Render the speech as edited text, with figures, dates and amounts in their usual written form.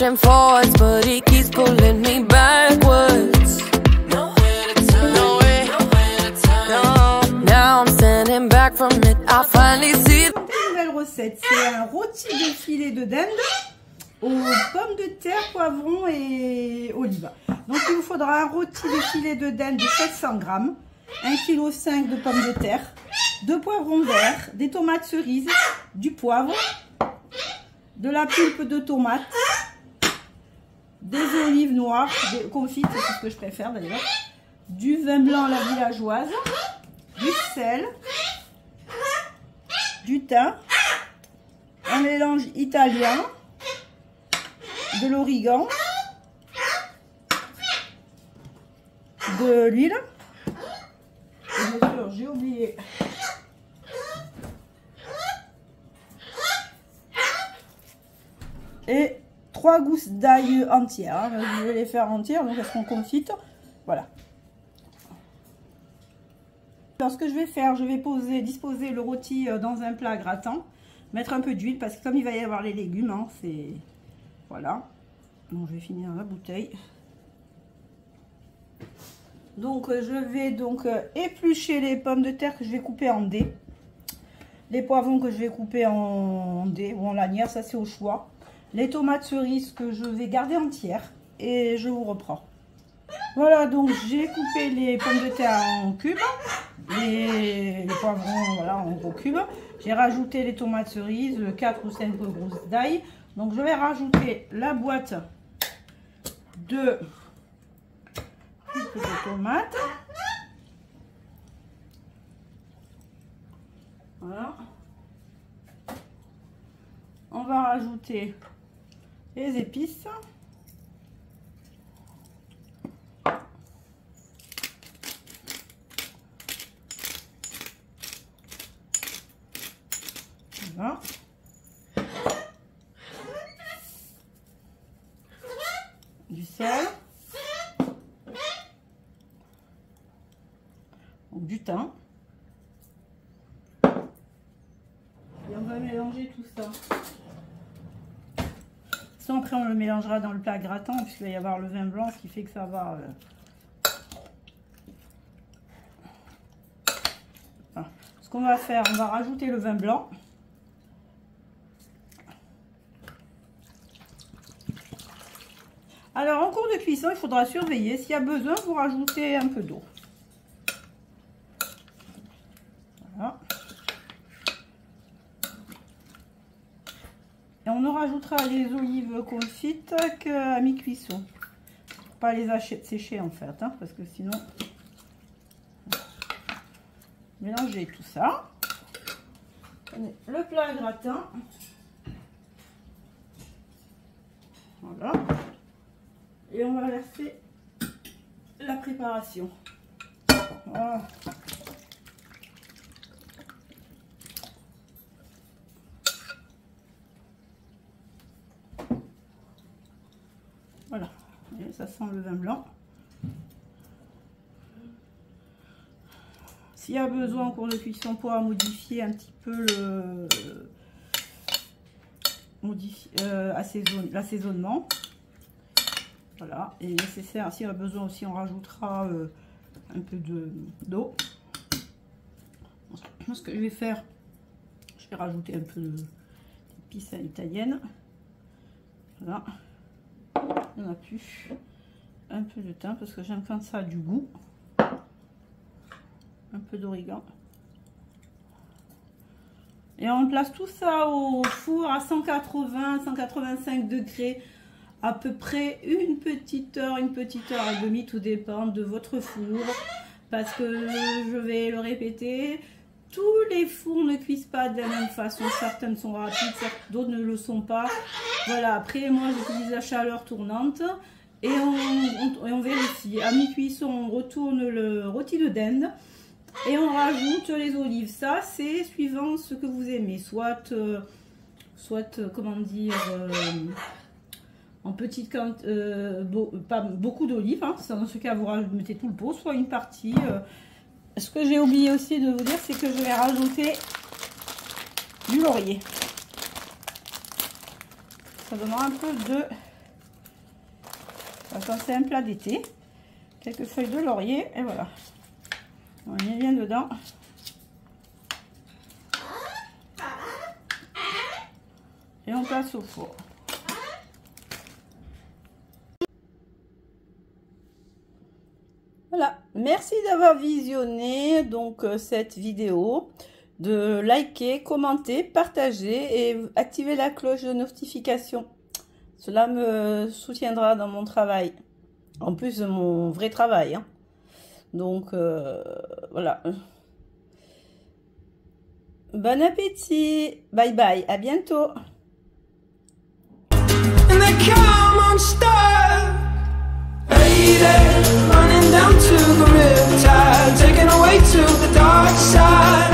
pushing forwards, but he keeps pulling me backwards. Nowhere to turn, nowhere to turn. No, now I'm standing back from it. I finally see. Nouvelle recette, c'est un rôti de filet de dinde aux pommes de terre, poivrons et olives. Donc il vous faudra un rôti de filet de dinde de 700 g, 1,5 kg de pommes de terre, 2 poivrons verts, des tomates cerises, du poivre, de la pulpe de tomate, des olives noires confites, c'est ce que je préfère d'ailleurs, du vin blanc à la villageoise, du sel, du thym, un mélange italien, de l'origan, de l'huile, et bien sûr j'ai oublié et 3 gousses d'ail entières, hein. Je vais les faire entières, donc elles seront confites, voilà. Alors ce que je vais faire, je vais disposer le rôti dans un plat grattant, mettre un peu d'huile, parce que comme il va y avoir les légumes, hein, c'est... Voilà, donc je vais finir la bouteille. Donc je vais donc éplucher les pommes de terre que je vais couper en dés. Les poivrons que je vais couper en dés ou en lanières, ça c'est au choix. Les tomates cerises que je vais garder entières et je vous reprends. Voilà, donc j'ai coupé les pommes de terre en cubes, les poivrons voilà, en gros cubes. J'ai rajouté les tomates cerises, 4 ou 5 grosses d'ail. Donc je vais rajouter la boîte de tomates. Voilà. On va rajouter les épices. Voilà. Du sel, donc du thym, et on va mélanger tout ça. Ça après on le mélangera dans le plat grattant puisqu'il va y avoir le vin blanc, ce qui fait que ça va voilà. Ce qu'on va faire, on va rajouter le vin blanc. Alors en cours de cuisson, il faudra surveiller. S'il y a besoin, vous rajoutez un peu d'eau. Voilà. Et on ne rajoutera les olives confites qu'à mi-cuisson. Pas les sécher en fait, hein, parce que sinon... Mélangez tout ça. Le plat gratin. Voilà. Et on va verser la préparation. Voilà. Voilà. Et ça sent le vin blanc. S'il y a besoin en cours de cuisson pour modifier un petit peu l'assaisonnement. Voilà, et nécessaire, s'il y a besoin aussi, on rajoutera un peu d'eau. Ce que je vais faire, je vais rajouter un peu d'épices italiennes. Voilà, il n'y en a plus. Un peu de thym, parce que j'aime quand ça a du goût. Un peu d'origan. Et on place tout ça au four à 180-185 degrés. À peu près une petite heure et demie, tout dépend de votre four, parce que je vais le répéter, tous les fours ne cuisent pas de la même façon, certaines sont rapides, d'autres ne le sont pas. Voilà, après moi j'utilise la chaleur tournante et on vérifie. À mi-cuisson, on retourne le rôti de dinde et on rajoute les olives. Ça c'est suivant ce que vous aimez, soit comment dire... en petite quantité, pas beaucoup d'olives, hein. Dans ce cas vous mettez tout le pot, soit une partie. Ce que j'ai oublié aussi de vous dire, c'est que je vais rajouter du laurier. Ça donnera un peu de Quand c'est un plat d'été, quelques feuilles de laurier et voilà. On y vient dedans. Et on passe au four. Voilà, merci d'avoir visionné donc cette vidéo, de liker, commenter, partager et activer la cloche de notification. Cela me soutiendra dans mon travail, en plus de mon vrai travail, hein. Donc voilà. Bon appétit, bye bye, à bientôt. Running down to the riptide, taken away to the dark side.